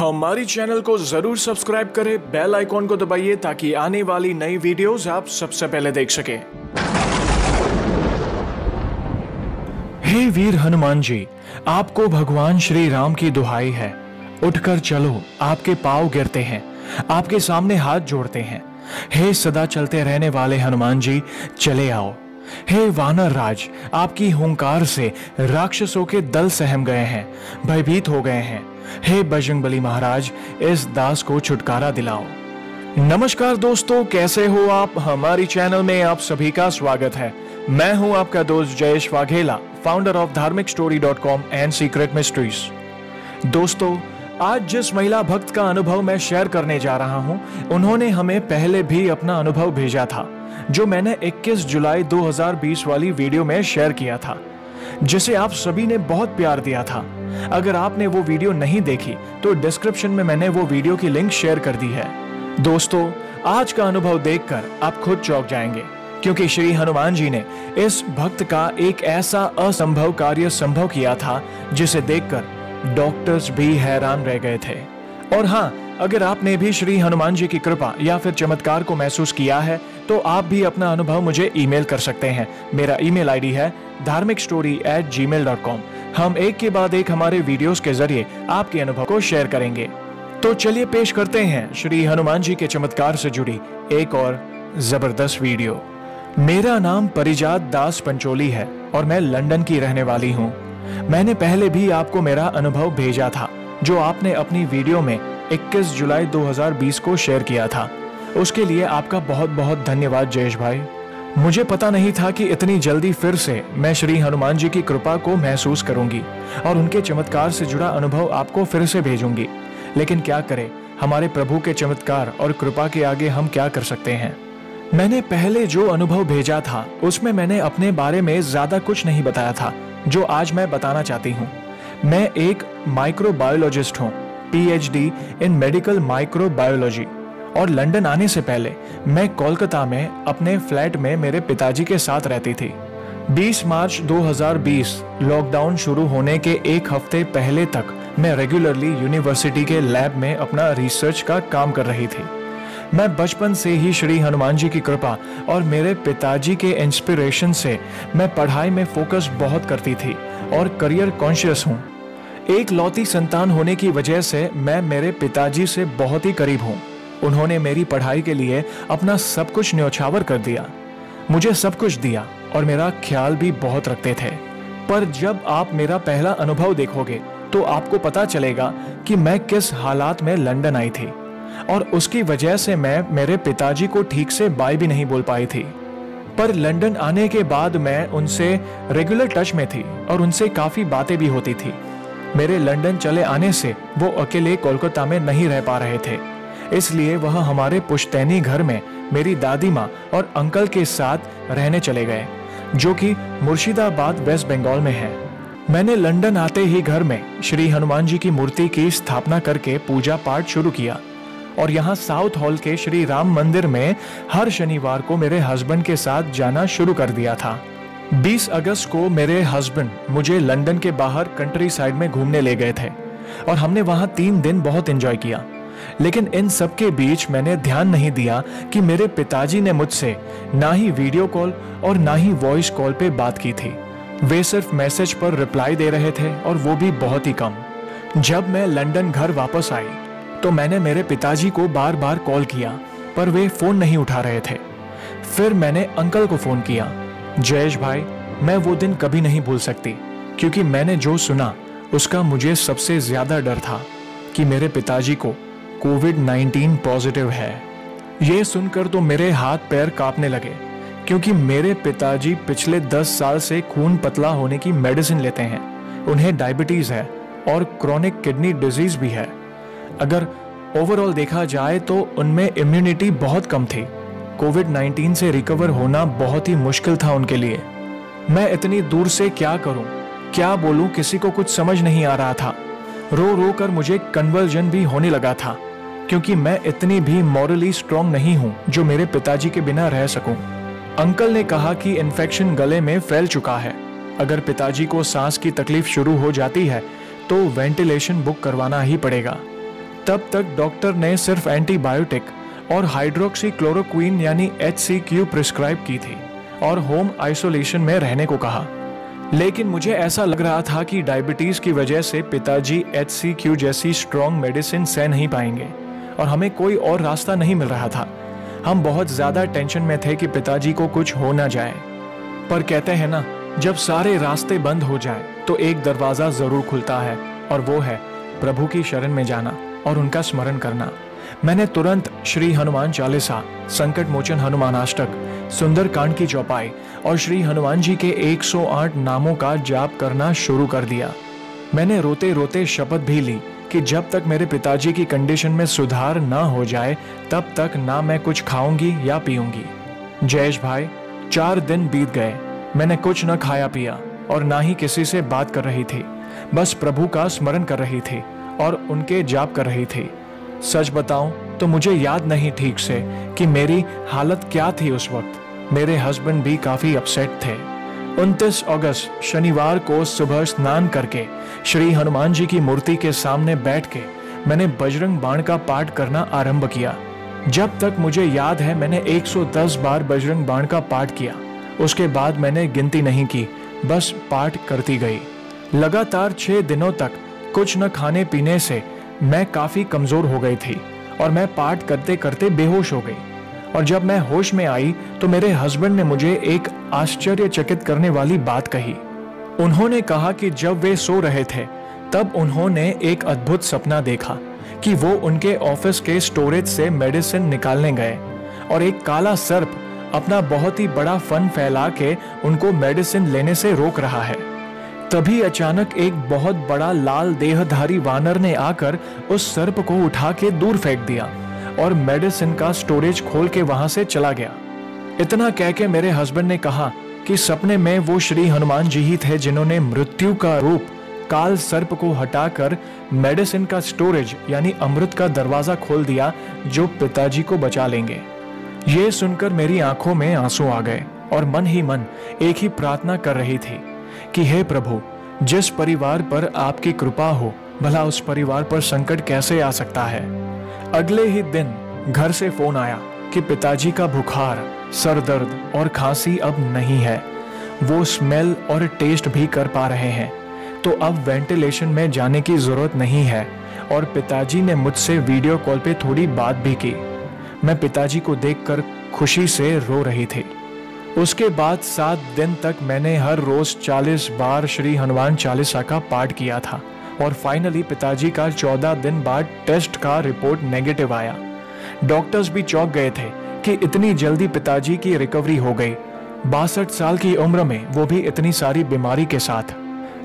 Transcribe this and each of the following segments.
हमारी चैनल को जरूर सब्सक्राइब करें, बेल आइकॉन को दबाइए ताकि आने वाली नई वीडियोस आप सबसे पहले देख सकें। हे वीर हनुमान जी, आपको भगवान श्री राम की दुहाई है। उठकर चलो, आपके पांव गिरते हैं, आपके सामने हाथ जोड़ते हैं। हे सदा चलते रहने वाले हनुमान जी, चले आओ। हे वानर राज, आपकी हुंकार से राक्षसों के दल सहम गए हैं, भयभीत हो गए हैं। हे बजरंगबली महाराज, इस दास को छुटकारा दिलाओ। नमस्कार दोस्तों, कैसे हो आप? हमारी चैनल में आप सभी का स्वागत है। मैं हूं आपका दोस्त Jayesh Vaghela, founder of dharmicstory.com and secret mysteries. दोस्तों, आज जिस महिला भक्त का अनुभव मैं शेयर करने जा रहा हूं, उन्होंने हमें पहले भी अपना अनुभव भेजा था, जो मैंने 21 जुलाई 2020 वाली वीडियो में शेयर किया था, जिसे आप सभी ने बहुत प्यार दिया था। अगर आपने वो वीडियो नहीं देखी तो डिस्क्रिप्शन में मैंने वो वीडियो की लिंक शेयर कर दी है। दोस्तों, आज का अनुभव देखकर आप खुद चौंक जाएंगे, क्योंकि श्री हनुमान जी ने इस भक्त का एक ऐसा असंभव कार्य संभव किया था जिसे देखकर डॉक्टर्स भी हैरान रह गए थे। और हाँ, अगर आपने भी श्री हनुमान जी की कृपा या फिर चमत्कार को महसूस किया है तो आप भी अपना अनुभव मुझे ईमेल कर सकते हैं। मेरा ईमेल आईडी है dharmicstory@gmail.com। हम एक के बाद एक हमारे वीडियोस के जरिए आपके अनुभव को शेयर करेंगे। तो चलिए पेश करते हैं श्री हनुमान जी के चमत्कार से जुड़ी एक और जबरदस्त वीडियो। मेरा नाम परिजात दास पंचोली है और मैं लंदन की रहने वाली हूँ। मैंने पहले भी आपको मेरा अनुभव भेजा था, जो आपने अपनी वीडियो में 21 जुलाई 2020 को शेयर किया था। उसके लिए आपका बहुत बहुत धन्यवाद जयेश भाई। मुझे पता नहीं था कि इतनी जल्दी फिर से मैं श्री हनुमान जी की कृपा को महसूस करूंगी और उनके चमत्कार से जुड़ा अनुभव आपको फिर से भेजूंगी। लेकिन क्या करें, हमारे प्रभु के चमत्कार और कृपा के आगे हम क्या कर सकते हैं। मैंने पहले जो अनुभव भेजा था उसमें मैंने अपने बारे में ज्यादा कुछ नहीं बताया था, जो आज मैं बताना चाहती हूँ। मैं एक माइक्रोबायोलॉजिस्ट हूँ, PhD इन मेडिकल माइक्रोबायोलॉजी, और लंदन आने से पहले मैं कोलकाता में अपने फ्लैट में मेरे पिताजी के साथ रहती थी। 20 मार्च 2020 लॉकडाउन शुरू होने के एक हफ्ते पहले तक मैं रेगुलरली यूनिवर्सिटी के लैब में अपना रिसर्च का काम कर रही थी। मैं बचपन से ही श्री हनुमान जी की कृपा और मेरे पिताजी के इंस्पिरेशन से मैं पढ़ाई में फोकस बहुत करती थी और करियर कॉन्शियस हूँ। एक लौती संतान होने की वजह से मैं मेरे पिताजी से बहुत ही करीब हूँ। उन्होंने मेरी पढ़ाई के लिए अपना सब कुछ न्यौछावर कर दिया, मुझे सब कुछ दिया और मेरा ख्याल भी बहुत रखते थे। पर जब आप मेरा पहला अनुभव देखोगे तो आपको पता चलेगा कि मैं किस हालात में लंदन आई थी, और उसकी वजह से मैं मेरे पिताजी को ठीक से बाय भी नहीं बोल पाई थी। पर लंदन आने के बाद मैं उनसे रेगुलर टच में थी और उनसे काफ़ी बातें भी होती थी। मेरे लंदन चले आने से वो अकेले कोलकाता में नहीं रह पा रहे थे, इसलिए वह हमारे पुश्तैनी घर में मेरी दादी माँ और अंकल के साथ रहने चले गए, जो कि मुर्शिदाबाद वेस्ट बंगाल में है। मैंने लंदन आते ही घर में श्री हनुमान जी की मूर्ति की स्थापना करके पूजा पाठ शुरू किया, और यहाँ साउथ हॉल के श्री राम मंदिर में हर शनिवार को मेरे हस्बैंड के साथ जाना शुरू कर दिया था। 20 अगस्त को मेरे हस्बैंड मुझे लंदन के बाहर कंट्री साइड में घूमने ले गए थे और हमने वहाँ 3 दिन बहुत एंजॉय किया। लेकिन इन सब के बीच मैंने ध्यान नहीं दिया कि मेरे पिताजी ने मुझसे ना ही वीडियो कॉल और ना ही वॉइस कॉल पे बात की थी। वे सिर्फ मैसेज पर रिप्लाई दे रहे थे, और वो भी बहुत ही कम। जब मैं लंदन घर वापस आई तो मैंने मेरे पिताजी को बार बार कॉल किया, पर वे फोन नहीं उठा रहे थे। फिर मैंने अंकल को फोन किया। जयेश भाई, मैं वो दिन कभी नहीं भूल सकती, क्योंकि मैंने जो सुना उसका मुझे सबसे ज्यादा डर था कि मेरे पिताजी को कोविड-19 पॉजिटिव है। ये सुनकर तो मेरे हाथ पैर कांपने लगे, क्योंकि मेरे पिताजी पिछले 10 साल से खून पतला होने की मेडिसिन लेते हैं। उन्हें डायबिटीज है और क्रोनिक किडनी डिजीज भी है। अगर ओवरऑल देखा जाए तो उनमें इम्यूनिटी बहुत कम थी। कोविड-19 से रिकवर होना बहुत ही मुश्किल था उनके लिए। मैं इतनी दूर से क्या करूं, क्या बोलूं, किसी को कुछ समझ नहीं आ रहा था। रो रो कर मुझे कन्वर्जन भी होने लगा था, क्योंकि मैं इतनी भी मॉरली स्ट्रांग नहीं हूं जो मेरे पिताजी के बिना रह सकूं। अंकल ने कहा कि इन्फेक्शन गले में फैल चुका है। अगर पिताजी को सांस की तकलीफ शुरू हो जाती है तो वेंटिलेशन बुक करवाना ही पड़ेगा। तब तक डॉक्टर ने सिर्फ एंटीबायोटिक और हाइड्रोक्सी क्लोरोक्वीन यानी HCQ प्रिस्क्राइब की थी और होम आइसोलेशन में रहने को कहा। लेकिन मुझे ऐसा लग रहा था कि डायबिटीज की वजह से पिताजी HCQ जैसी स्ट्रॉन्ग मेडिसिन सह नहीं पाएंगे और हमें कोई और रास्ता नहीं मिल रहा था। हम बहुत ज्यादा टेंशन में थे कि पिताजी को कुछ हो ना जाए। पर कहते हैं ना, जब सारे रास्ते बंद हो जाए तो एक दरवाजा जरूर खुलता है, और वो है प्रभु की शरण में जाना और उनका स्मरण करना। मैंने तुरंत श्री हनुमान चालीसा, संकट मोचन हनुमानाष्टक, सुंदरकांड की चौपाई और श्री हनुमान जी के 108 नामों का जाप करना शुरू कर दिया। मैंने रोते रोते शपथ भी ली कि जब तक मेरे पिताजी की कंडीशन में सुधार ना हो जाए तब तक ना मैं कुछ खाऊंगी या पीऊंगी। जयेश भाई, 4 दिन बीत गए। मैंने कुछ न खाया पिया और ना ही किसी से बात कर रही थी। बस प्रभु का स्मरण कर रही थी और उनके जाप कर रही थी। सच बताऊं तो मुझे याद नहीं ठीक से कि मेरी हालत क्या थी उस वक्त। मेरे हस्बैंड भी काफी अपसेट थे। 29 अगस्त शनिवार को सुबह स्नान करके श्री हनुमान जी की मूर्ति के सामने बैठ के मैंने बजरंग बाण का पाठ करना आरंभ किया। जब तक मुझे याद है मैंने 110 बार बजरंग बाण का पाठ किया। उसके बाद मैंने गिनती नहीं की, बस पाठ करती गई। लगातार 6 दिनों तक कुछ न खाने पीने से मैं काफी कमजोर हो गई थी और मैं पाठ करते करते बेहोश हो गई। और जब मैं होश में आई तो मेरे हस्बैंड ने मुझे एक आश्चर्यचकित करने वाली बात कही। उन्होंने कहा कि जब वे सो रहे थे तब उन्होंने एक अद्भुत सपना देखा कि वो उनके ऑफिस के स्टोरेज से मेडिसिन निकालने गए और एक काला सर्प अपना बहुत ही बड़ा फन फैला के उनको मेडिसिन लेने से रोक रहा है। तभी अचानक एक बहुत बड़ा लाल देहधारी वानर ने आकर उस सर्प को उठा के दूर फेंक दिया और मेडिसिन का स्टोरेज खोल के वहां से चला गया। इतना कह के मेरे हस्बैंड ने कहा कि सपने में वो श्री हनुमान जी ही थे जिन्होंने मृत्यु का रूप काल सर्प को हटाकर मेडिसिन का स्टोरेज यानी अमृत का दरवाजा खोल दिया जो पिताजी को बचा लेंगे। ये सुनकर मेरी आंखों में आंसू आ गए और मन ही मन एक ही प्रार्थना कर रही थी कि हे प्रभु, जिस परिवार पर आपकी कृपा हो भला उस परिवार पर संकट कैसे आ सकता है। अगले ही दिन घर से फोन आया कि पिताजी का बुखार, सर दर्द और खांसी अब नहीं है। वो स्मेल और टेस्ट भी कर पा रहे हैं, तो अब वेंटिलेशन में जाने की जरूरत नहीं है। और पिताजी ने मुझसे वीडियो कॉल पे थोड़ी बात भी की। मैं पिताजी को देखकर खुशी से रो रही थी। उसके बाद 7 दिन तक मैंने हर रोज 40 बार श्री हनुमान चालीसा का पाठ किया था और फाइनली पिताजी का 14 दिन बाद टेस्ट का रिपोर्ट नेगेटिव आया। डॉक्टर्स भी चौंक गए थे कि इतनी जल्दी पिताजी की रिकवरी हो गई। 62 साल की उम्र में, वो भी इतनी सारी बीमारी के साथ।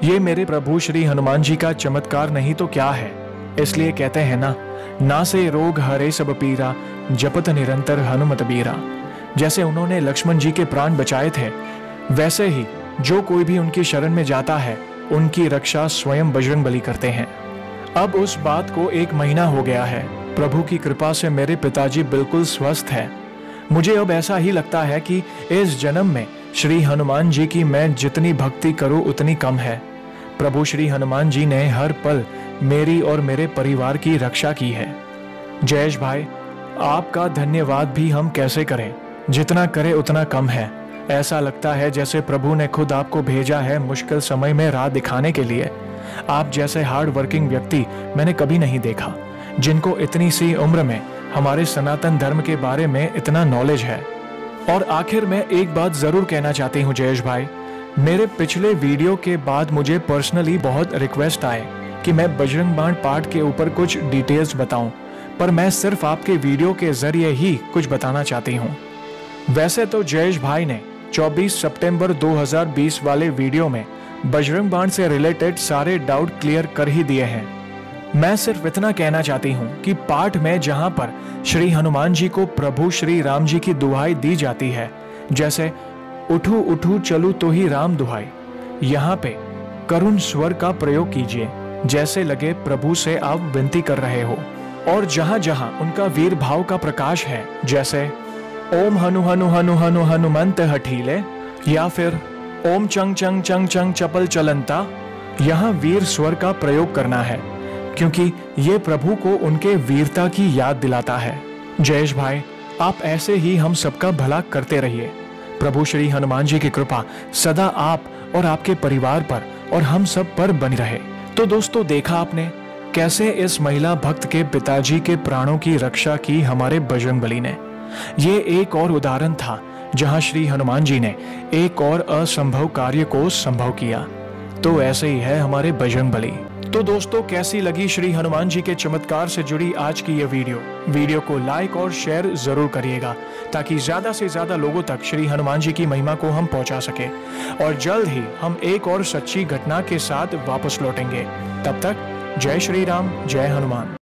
ये मेरे प्रभु श्री हनुमान जी का चमत्कार नहीं तो क्या है। इसलिए कहते हैं ना से रोग हरे सब पीरा, जपत निरंतर हनुमत बीरा। जैसे उन्होंने लक्ष्मण जी के प्राण बचाए थे, वैसे ही जो कोई भी उनकी शरण में जाता है उनकी रक्षा स्वयं बजरंगबली करते हैं। अब उस बात को 1 महीना हो गया है। प्रभु की कृपा से मेरे पिताजी बिल्कुल स्वस्थ हैं। मुझे अब ऐसा ही लगता है कि इस जन्म में श्री हनुमान जी की मैं जितनी भक्ति करूं उतनी कम है। प्रभु श्री हनुमान जी ने हर पल मेरी और मेरे परिवार की रक्षा की है। जयेश भाई, आपका धन्यवाद भी हम कैसे करें, जितना करें उतना कम है। ऐसा लगता है जैसे प्रभु ने खुद आपको भेजा है मुश्किल समय में राह दिखाने के लिए। आप जैसे हार्ड वर्किंग व्यक्ति मैंने कभी नहीं देखा, जिनको इतनी सी उम्र में हमारे सनातन धर्म के बारे में इतना नॉलेज है। और आखिर में एक बात जरूर कहना चाहती हूँ जयेश भाई, मेरे पिछले वीडियो के बाद मुझे पर्सनली बहुत रिक्वेस्ट आए कि मैं बजरंग बाण पाठ के ऊपर कुछ डिटेल्स बताऊं, पर मैं सिर्फ आपके वीडियो के जरिए ही कुछ बताना चाहती हूं। वैसे तो जयेश भाई ने 24 सितंबर 2020 वाले वीडियो में बजरंग बाण से रिलेटेड सारे डाउट क्लियर कर ही दिए हैं। मैं सिर्फ इतना कहना चाहती हूं कि पाठ में जहां पर श्री हनुमान जी को प्रभु श्री राम जी की दुहाई दी जाती है, जैसे उठू उठू चलू तो ही राम दुहाई, यहाँ पे करुण स्वर का प्रयोग कीजिए, जैसे लगे प्रभु से आप विनती कर रहे हो। और जहां जहां उनका वीर भाव का प्रकाश है, जैसे ओम हनु हनु हनु हनु हनुमंत हठीले या फिर ओम चंग चंग चंग चंग चपल चलंता, यहाँ वीर स्वर का प्रयोग करना है। क्योंकि ये प्रभु को उनके वीरता की याद दिलाता है। जयेश भाई, आप ऐसे ही हम सबका भला करते रहिए। प्रभु श्री हनुमान जी की कृपा सदा आप और आपके परिवार पर और हम सब पर बनी रहे। तो दोस्तों, देखा आपने कैसे इस महिला भक्त के पिताजी के प्राणों की रक्षा की हमारे बजरंगबली ने। ये एक और उदाहरण था जहां श्री हनुमान जी ने एक और असंभव कार्य को संभव किया। तो ऐसे ही है हमारे बजरंगबली। तो दोस्तों, कैसी लगी श्री हनुमान जी के चमत्कार से जुड़ी आज की ये वीडियो को लाइक और शेयर जरूर करिएगा, ताकि ज्यादा से ज्यादा लोगों तक श्री हनुमान जी की महिमा को हम पहुंचा सके। और जल्द ही हम एक और सच्ची घटना के साथ वापस लौटेंगे। तब तक जय श्री राम, जय हनुमान।